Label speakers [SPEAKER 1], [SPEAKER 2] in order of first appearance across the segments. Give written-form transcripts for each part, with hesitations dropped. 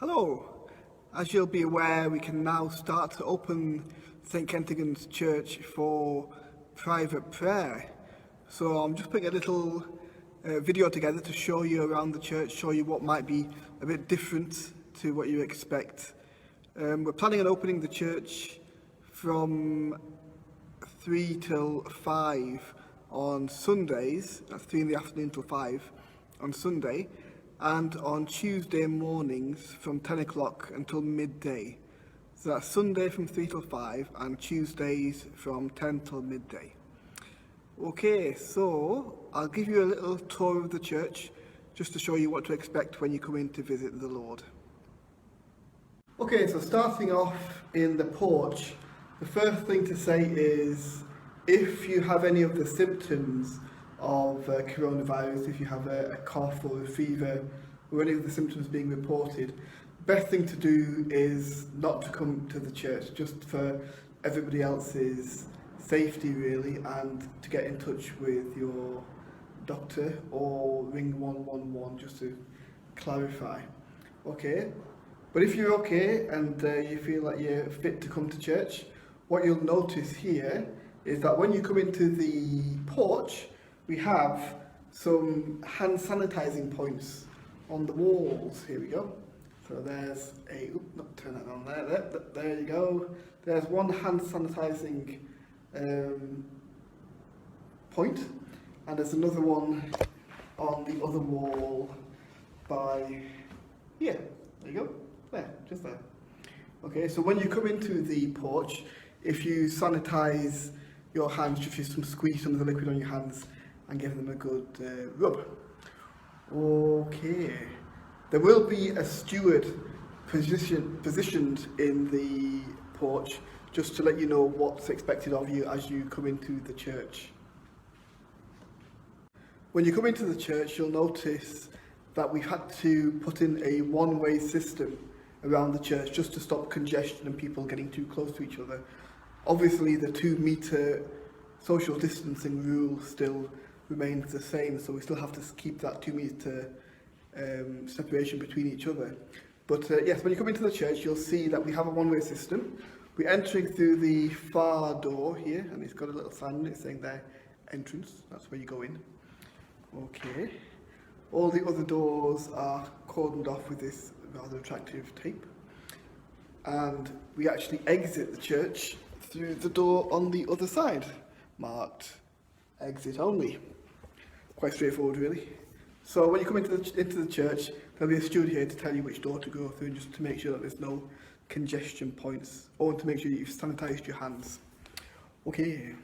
[SPEAKER 1] Hello. As you'll be aware, we can now start to open St Kentigern's Church for private prayer. So I'm just putting a little video together to show you around the church, show you what might be a bit different to what you expect. We're planning on opening the church from 3 till 5 on Sundays. That's 3 in the afternoon till 5 on Sunday. And on Tuesday mornings from 10 o'clock until midday. So that's Sunday from 3 till 5 and Tuesdays from 10 till midday. Okay, so I'll give you a little tour of the church just to show you what to expect when you come in to visit the Lord. Okay, so starting off in the porch, the first thing to say is if you have any of the symptoms of coronavirus, if you have a cough or a fever or any of the symptoms being reported, best thing to do is not to come to the church, just for everybody else's safety really, and to get in touch with your doctor or ring 111 just to clarify. Okay, but if you're okay and you feel like you're fit to come to church, what you'll notice here is that when you come into the porch, we have some hand sanitizing points on the walls. Here we go. So there's turn that on there you go. There's one hand sanitizing point, and there's another one on the other wall by here. There you go. There, just there. Okay, so when you come into the porch, if you sanitize your hands, just use some squeeze some of the liquid on your hands and give them a good rub. Okay, there will be a steward positioned in the porch just to let you know what's expected of you as you come into the church. When you come into the church, you'll notice that we've had to put in a one-way system around the church just to stop congestion and people getting too close to each other. Obviously, the 2-meter social distancing rule still remains the same, so we still have to keep that 2-meter separation between each other. But yes, when you come into the church, you'll see that we have a one-way system. We're entering through the far door here, and it's got a little sign on it saying there, entrance. That's where you go in. Okay. All the other doors are cordoned off with this rather attractive tape. And we actually exit the church through the door on the other side, marked exit only. Quite straightforward really. So when you come into the church, there'll be a steward here to tell you which door to go through, just to make sure that there's no congestion points, or to make sure you've sanitized your hands. Okay.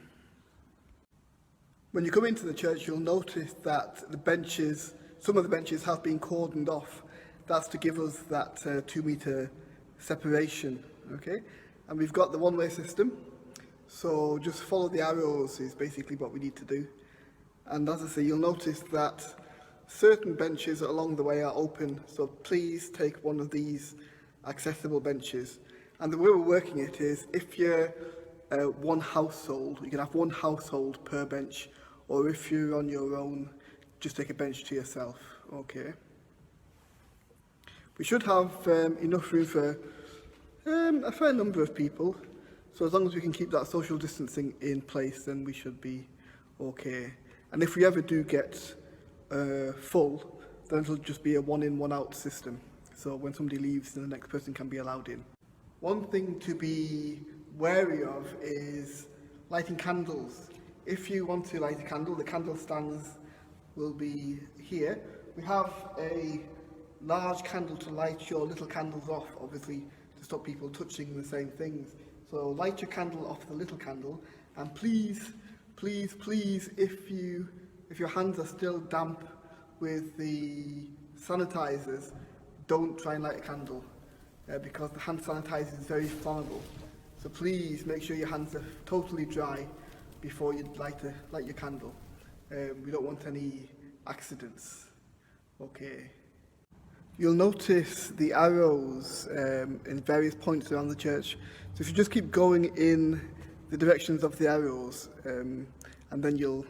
[SPEAKER 1] When you come into the church, you'll notice that the benches, some of the benches have been cordoned off. That's to give us that 2-meter separation, okay? And we've got the one-way system, so just follow the arrows is basically what we need to do. And as I say, you'll notice that certain benches along the way are open, so please take one of these accessible benches. And the way we're working it is, if you're one household, you can have one household per bench, or if you're on your own, just take a bench to yourself, okay? We should have enough room for a fair number of people, so as long as we can keep that social distancing in place, then we should be okay. And if we ever do get full, then it'll just be a one-in, one-out system. So when somebody leaves, then the next person can be allowed in. One thing to be wary of is lighting candles. If you want to light a candle, the candle stands will be here. We have a large candle to light your little candles off, obviously, to stop people touching the same things. So light your candle off the little candle, and please, please, please, if your hands are still damp with the sanitizers, don't try and light a candle because the hand sanitizer is very flammable. So please make sure your hands are totally dry before you light your candle. We don't want any accidents. Okay. You'll notice the arrows in various points around the church. So if you just keep going in the directions of the arrows, and then you'll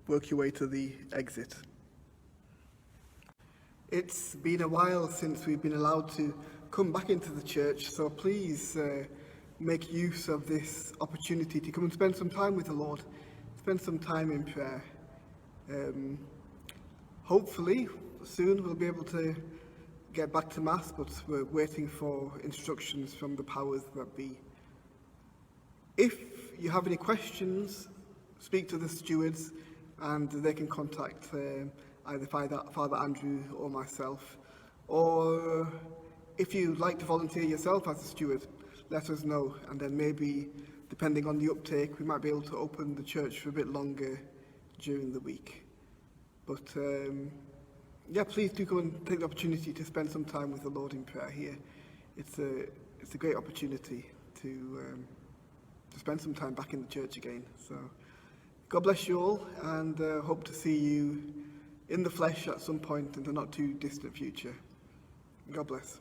[SPEAKER 1] work your way to the exit. It's been a while since we've been allowed to come back into the church, so please make use of this opportunity to come and spend some time with the Lord, spend some time in prayer. Hopefully, soon we'll be able to get back to Mass, but we're waiting for instructions from the powers that be. If you have any questions, speak to the stewards and they can contact either Father Andrew or myself. Or if you'd like to volunteer yourself as a steward, let us know, and then maybe, depending on the uptake, we might be able to open the church for a bit longer during the week. But yeah, please do go and take the opportunity to spend some time with the Lord in prayer here. It's a great opportunity to spend some time back in the church again. So God bless you all, and hope to see you in the flesh at some point in the not too distant future. God bless.